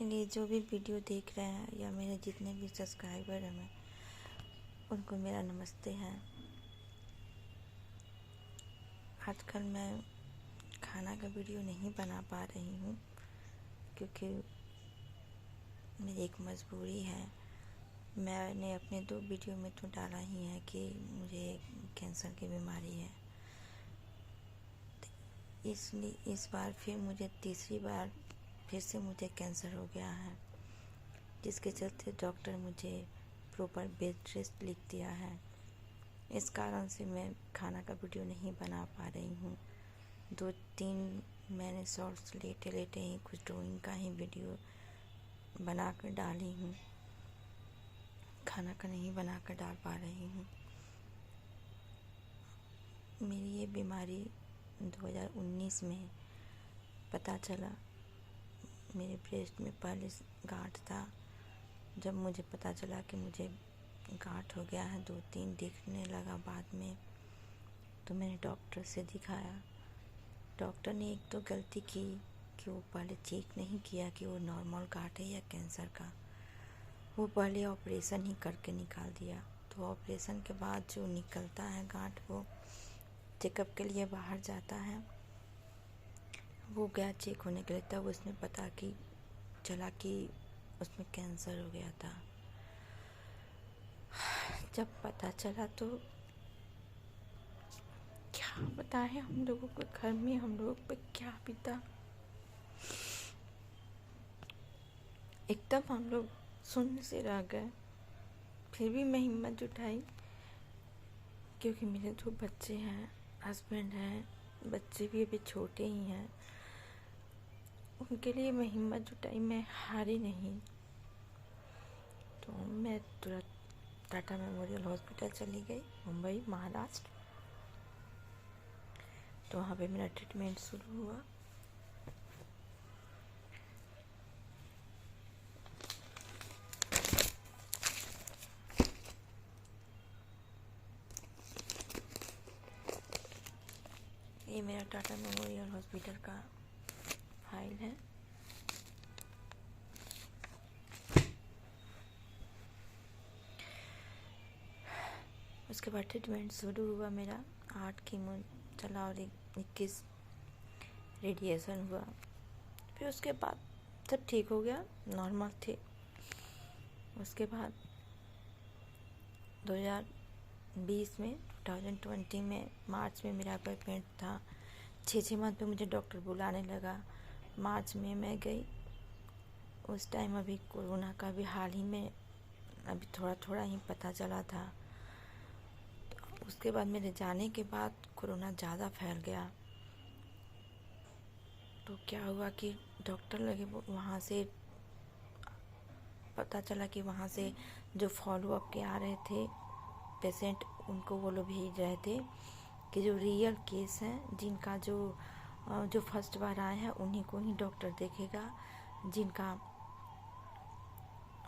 लिए जो भी वीडियो देख रहे हैं या मेरे जितने भी सब्सक्राइबर हैं उनको मेरा नमस्ते है। आजकल मैं खाना का वीडियो नहीं बना पा रही हूँ क्योंकि मेरी एक मजबूरी है। मैंने अपने 2 वीडियो में तो डाला ही है कि मुझे कैंसर की बीमारी है। इसलिए इस बार फिर मुझे तीसरी बार फिर से मुझे कैंसर हो गया है, जिसके चलते डॉक्टर मुझे प्रॉपर बेड रेस्ट लिख दिया है। इस कारण से मैं खाना का वीडियो नहीं बना पा रही हूँ। 2-3 मैंने शॉर्ट्स लेटे लेटे ही कुछ ड्राइंग का ही वीडियो बना कर डाली हूँ, खाना का नहीं बना कर डाल पा रही हूँ। मेरी ये बीमारी 2019 में पता चला। मेरे ब्रेस्ट में पहले गांठ था। जब मुझे पता चला कि मुझे गांठ हो गया है, 2-3 दिखने लगा बाद में, तो मैंने डॉक्टर से दिखाया। डॉक्टर ने एक तो गलती की कि वो पहले चेक नहीं किया कि वो नॉर्मल गांठ है या कैंसर का। वो पहले ऑपरेशन ही करके निकाल दिया। तो ऑपरेशन के बाद जो निकलता है गांठ, वो चेकअप के लिए बाहर जाता है। वो गया चेक होने के लिए, तब उसने पता कि चला कि उसमें कैंसर हो गया था। जब पता चला तो क्या बताएं हम लोगों को, घर में हम लोगों पे क्या बीता। एकदम हम लोग सुन्न से रह गए। फिर भी मैं हिम्मत जुटाई क्योंकि मेरे 2 बच्चे हैं, हस्बैंड हैं, बच्चे भी अभी छोटे ही हैं। उनके लिए मैं हिम्मत जुटाई, मैं हारी नहीं। तो मैं तुरंत टाटा मेमोरियल हॉस्पिटल चली गई, मुंबई, महाराष्ट्र। तो वहाँ पे मेरा ट्रीटमेंट शुरू हुआ। ये मेरा टाटा मेमोरियल हॉस्पिटल का फाइल है। उसके बाद ट्रीटमेंट शुरू हुआ मेरा। 8 कीमो चला और 21 रेडिएशन हुआ। फिर उसके बाद सब ठीक हो गया, नॉर्मल थे। उसके बाद 2020 में 2020 में मार्च में मेरा अपॉइंटमेंट था। 6 मंथ पे मुझे डॉक्टर बुलाने लगा। मार्च में मैं गई। उस टाइम अभी कोरोना का भी हाल ही में अभी थोड़ा थोड़ा ही पता चला था। उसके बाद मेरे जाने के बाद कोरोना ज़्यादा फैल गया। तो क्या हुआ कि डॉक्टर लगे, वहाँ से पता चला कि वहाँ से जो फॉलोअप के आ रहे थे पेशेंट, उनको वो लोग भेज रहे थे कि जो रियल केस हैं, जिनका जो फर्स्ट बार आए हैं, उन्हीं को ही डॉक्टर देखेगा। जिनका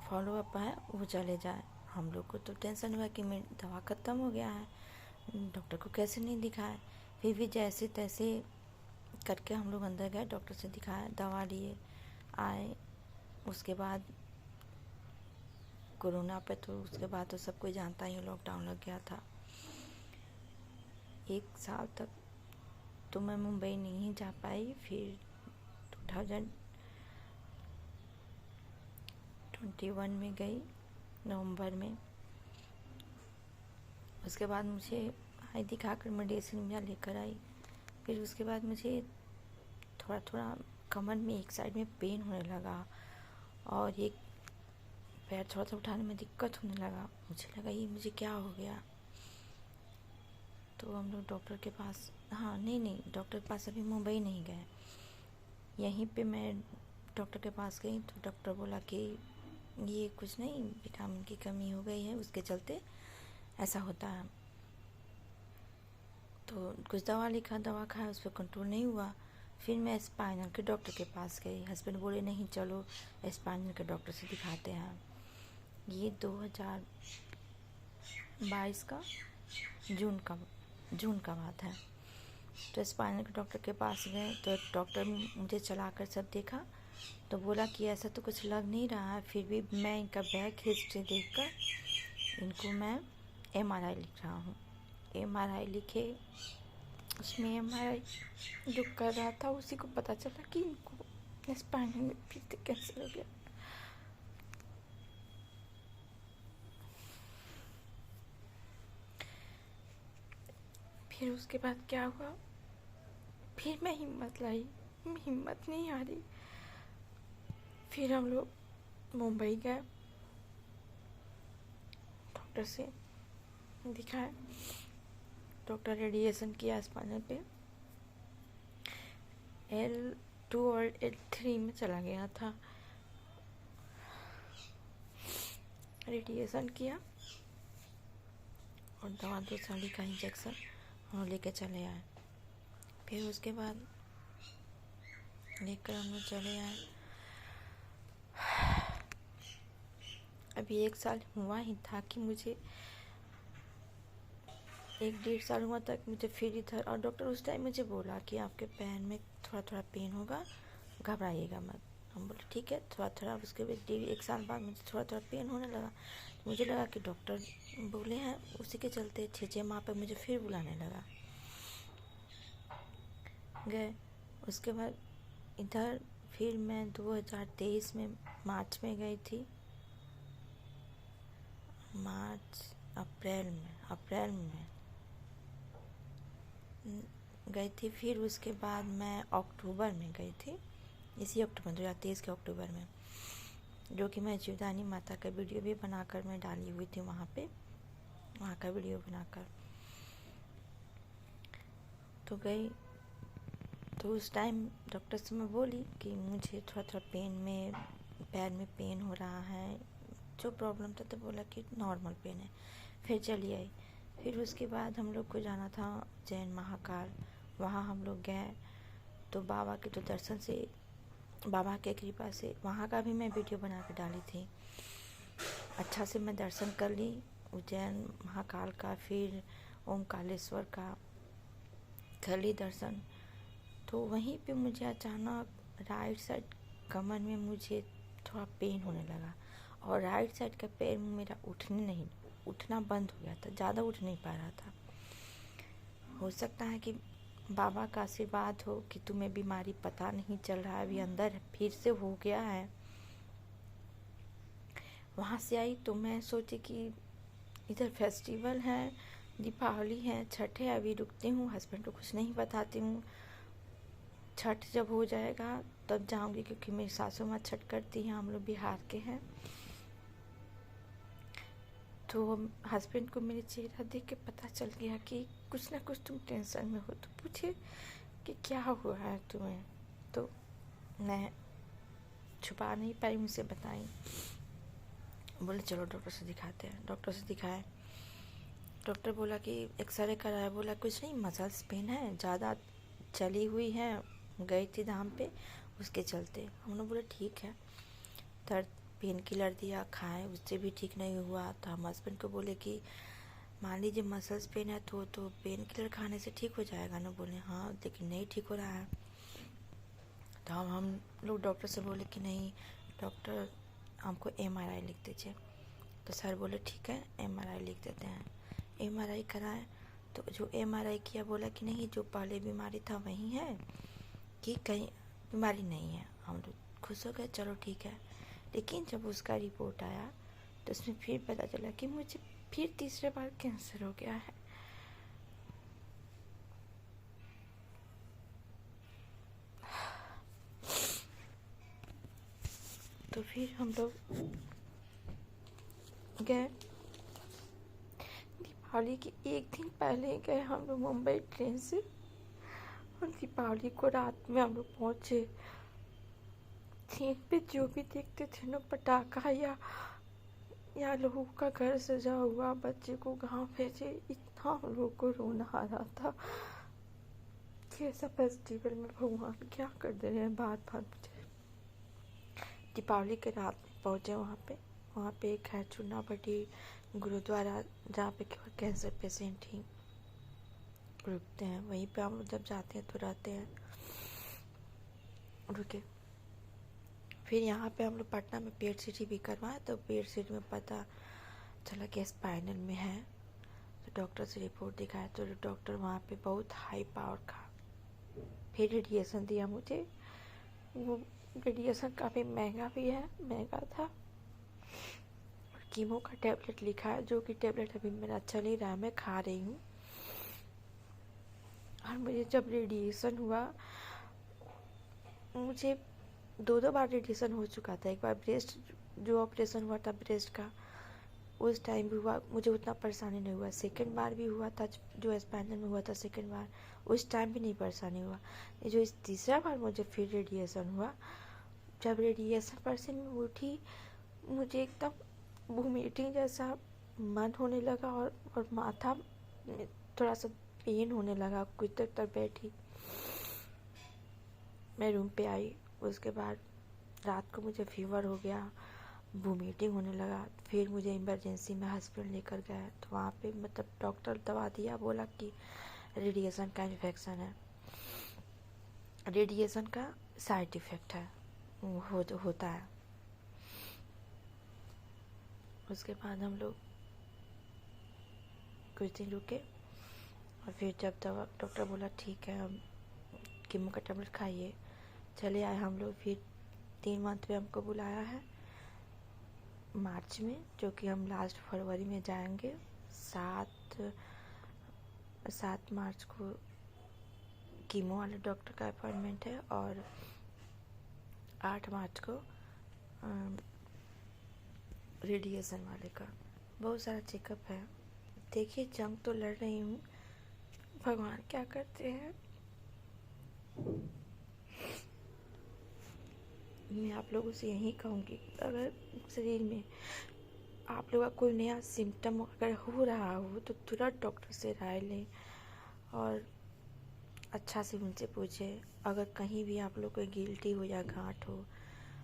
फॉलोअप है वो चले जाए। हम लोग को तो टेंशन हुआ कि मेरी दवा ख़त्म हो गया है, डॉक्टर को कैसे नहीं दिखाए। फिर भी जैसे तैसे करके हम लोग अंदर गए, डॉक्टर से दिखाया, दवा लिए, आए। उसके बाद कोरोना पे तो उसके बाद तो सब कोई जानता ही, लॉकडाउन लग गया था। 1 साल तक तो मैं मुंबई नहीं जा पाई। फिर 2021 में गई, नवंबर में। उसके बाद मुझे आई दिखाकर मेडिसिन में लेकर आई। फिर उसके बाद मुझे थोड़ा थोड़ा कमर में एक साइड में पेन होने लगा और एक पैर थोड़ा सा उठाने में दिक्कत होने लगा। मुझे लगा ये मुझे क्या हो गया। तो हम लोग डॉक्टर के पास, नहीं, डॉक्टर के पास अभी मुंबई नहीं गए। यहीं पे मैं डॉक्टर के पास गई तो डॉक्टर बोला कि ये कुछ नहीं, विटामिन की कमी हो गई है, उसके चलते ऐसा होता है। तो कुछ दवा लिखा, दवा खाया, उस पर कंट्रोल नहीं हुआ। फिर मैं स्पाइनल के डॉक्टर के पास गई। हस्बैंड बोले नहीं, चलो स्पाइनल के डॉक्टर से दिखाते हैं। ये 2022 का जून का बात है। तो स्पाइनल के डॉक्टर के पास गए तो डॉक्टर मुझे चलाकर सब देखा। तो बोला कि ऐसा तो कुछ लग नहीं रहा है, फिर भी मैं इनका बैक हिस्ट्री देखकर इनको मैं MRI लिख रहा हूँ। MRI लिखे, उसमें MRI जो कर रहा था उसी को पता चला कि इनको स्पाइनल में फिर कैंसर हो गया। फिर उसके बाद क्या हुआ, फिर मैं हिम्मत लाई, हिम्मत नहीं आ रही। फिर हम लोग मुंबई गए, डॉक्टर से दिखाया। डॉक्टर रेडिएशन किया स्पाइनल पे, L2 और L3 में चला गया था। रेडिएशन किया और दवा 2 साड़ी का इंजेक्शन हम लेके चले आए। फिर उसके बाद लेकर हम लोग चले आए। अभी 1 साल हुआ ही था कि मुझे 1-1.5 साल हुआ तक मुझे फिर इधर, और डॉक्टर उस टाइम मुझे बोला कि आपके पैर में थोड़ा थोड़ा पेन होगा, घबराइएगा मत। हम बोले ठीक है, थोड़ा थोड़ा। उसके बाद 1 साल बाद मुझे थोड़ा थोड़ा पेन होने लगा। मुझे लगा कि डॉक्टर बोले हैं, उसी के चलते 6 माह पर मुझे फिर बुलाने लगा। गए, उसके बाद इधर फिर मैं 2023 में मार्च में गई थी, अप्रैल में गई थी। फिर उसके बाद मैं अक्टूबर में गई थी, इसी अक्टूबर 2023 के अक्टूबर में, जो कि मैं जीवदानी माता का वीडियो भी बनाकर मैं डाली हुई थी वहाँ पे, वहाँ का वीडियो बनाकर। तो गई, तो उस टाइम डॉक्टर से मैं बोली कि मुझे थोड़ा थोड़ा पैर में पेन हो रहा है, जो प्रॉब्लम था। तो बोला कि नॉर्मल पेन है। फिर चली आई। फिर उसके बाद हम लोग को जाना था उज्जैन महाकाल, वहाँ हम लोग गए। तो बाबा के तो दर्शन से, बाबा के कृपा से, वहाँ का भी मैं वीडियो बना के डाली थी। अच्छा से मैं दर्शन कर ली उज्जैन महाकाल का, फिर ओमकालेश्वर का कर ली दर्शन। तो वहीं पे मुझे अचानक राइट साइड कमर में मुझे थोड़ा पेन होने लगा, और राइट साइड का पैर मेरा उठना बंद हो गया था, ज़्यादा उठ नहीं पा रहा था। हो सकता है कि बाबा का आशीर्वाद हो कि तुम्हें बीमारी पता नहीं चल रहा है, अभी अंदर फिर से हो गया है। वहाँ से आई तो मैं सोची कि इधर फेस्टिवल है, दीपावली है, छठ है, अभी रुकती हूँ, हस्बैंड को कुछ नहीं बताती हूँ। छठ जब हो जाएगा तब जाऊंगी, क्योंकि मेरी सासू माँ छठ करती हैं, हम लोग बिहार के हैं। तो हस्बैंड को मेरे चेहरा देख के पता चल गया कि कुछ ना कुछ तुम टेंशन में हो। तो पूछे कि क्या हुआ है तुम्हें, तो मैं छुपा नहीं पाई, मुझसे बताई। बोले चलो डॉक्टर से दिखाते हैं। डॉक्टर से दिखाए, डॉक्टर बोला कि एक्सरे कराया। बोला कुछ नहीं, मसल्स पेन है, ज़्यादा चली हुई है, गई थी धाम पे, उसके चलते। हम लोग बोले ठीक है। दर्द पेन किलर दिया, खाए, उससे भी ठीक नहीं हुआ। तो हम हस्बैंड को बोले कि मान लीजिए मसल्स पेन है तो पेन किलर खाने से ठीक हो जाएगा ना। बोले हाँ, लेकिन नहीं ठीक हो रहा है। तो हम लोग डॉक्टर से बोले कि नहीं डॉक्टर, हमको MRI लिख दीजिए। तो सर बोले ठीक है, MRI लिख देते हैं। MRI कराए, तो जो MRI किया बोला कि नहीं, जो पहले बीमारी था वही है, कि कहीं बीमारी नहीं है। हम लोग खुश हो गए, चलो ठीक है। लेकिन जब उसका रिपोर्ट आया तो उसमें फिर पता चला कि मुझे फिर तीसरे बार कैंसर हो गया है। तो फिर हम लोग गए, दीपावली के 1 दिन पहले गए हम लोग मुंबई ट्रेन से, और दीपावली को रात में हम लोग पहुँचे। ट्रेन पे जो भी देखते थे ना, पटाखा या लोगों का घर सजा हुआ, बच्चे को गांव भेजे, इतना हम लोग को रोना आ रहा था कि ऐसा फेस्टिवल में भगवान क्या कर दे रहे हैं बार बार मुझे। दीपावली के रात में पहुँचे वहाँ पे एक है चुनाभट्टी गुरुद्वारा, जहाँ पे केवल कैंसर पेशेंट ही रुकते हैं। वहीं पे हम जब जाते हैं तो रहते हैं, रुके। फिर यहाँ पे हम लोग पटना में पेट सीटी भी करवाए, तो पेट सीटी में पता चला कि स्पाइनल में है। तो डॉक्टर से रिपोर्ट दिखाया, तो डॉक्टर वहाँ पे बहुत हाई पावर का फिर रेडिएशन दिया मुझे। वो रेडिएशन काफ़ी महंगा भी है, महंगा था। कीमो का टेबलेट लिखा है, जो कि टेबलेट अभी मेरा चल ही रहा है, मैं खा रही हूँ। और मुझे जब रेडिएशन हुआ, मुझे दो बार रेडिएशन हो चुका था। एक बार ब्रेस्ट जो ऑपरेशन हुआ था ब्रेस्ट का, उस टाइम भी हुआ, मुझे उतना परेशानी नहीं हुआ। सेकंड बार भी हुआ था, जो स्पाइनल में हुआ था सेकंड बार, उस टाइम भी नहीं परेशानी हुआ। ये जो इस तीसरा बार मुझे फिर रेडिएशन हुआ, जब रेडिएशन पर से मैं उठी, मुझे एकदम वोमिटिंग जैसा मन होने लगा, और माथा में थोड़ा सा पेन होने लगा। कुछ देर तक बैठी, मैं रूम पे आई। उसके बाद रात को मुझे फीवर हो गया, वोमिटिंग होने लगा। फिर मुझे इमरजेंसी में हॉस्पिटल लेकर गए, तो वहाँ पे मतलब डॉक्टर दवा दिया, बोला कि रेडिएशन का इन्फेक्शन है, रेडिएशन का साइड इफ़ेक्ट है, होता है। उसके बाद हम लोग कुछ दिन रुके, और फिर जब दवा डॉक्टर बोला ठीक है, हम कीमो का टेबलेट खाइए, चले आए हम लोग। फिर 3 मंथ में हमको बुलाया है मार्च में, जो कि हम लास्ट फरवरी में जाएंगे। 7 मार्च को कीमो वाले डॉक्टर का अपॉइंटमेंट है, और 8 मार्च को रेडिएशन वाले का। बहुत सारा चेकअप है। देखिए, जंग तो लड़ रही हूँ, भगवान क्या करते हैं। मैं आप लोगों से यही कहूँगी, अगर शरीर में आप लोग का कोई नया सिम्टम अगर हो रहा हो, तो तुरंत डॉक्टर से राय लें, और अच्छा से उनसे पूछें। अगर कहीं भी आप लोग को गिल्टी हो या गांठ हो,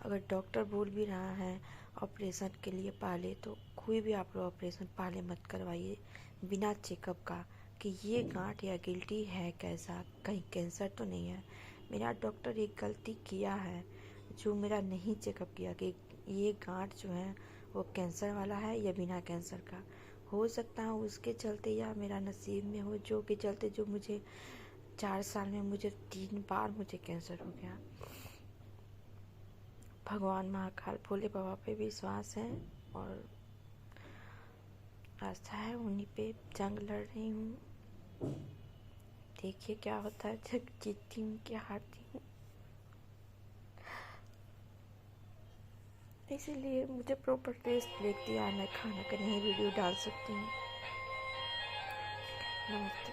अगर डॉक्टर बोल भी रहा है ऑपरेशन के लिए पहले, तो कोई भी आप लोग ऑपरेशन पहले मत करवाइए बिना चेकअप का, कि ये गांठ या गिल्टी है कैसा, कहीं कैंसर तो नहीं है। मेरा डॉक्टर एक गलती किया है, जो मेरा नहीं चेकअप किया कि ये गांठ जो है वो कैंसर वाला है या बिना कैंसर का। हो सकता है उसके चलते, या मेरा नसीब में हो, जो के चलते जो मुझे 4 साल में मुझे 3 बार मुझे कैंसर हो गया। भगवान महाकाल भोले बाबा पे विश्वास है, और आस्था है, उन्हीं पे जंग लड़ रही हूँ। देखिए क्या होता है, जब जीतती हूँ क्या हारती हूँ। इसीलिए मुझे प्रॉपर रेस्ट ब्रेक दिया है, मैं खाना का नहीं वीडियो डाल सकती हूँ। नमस्ते।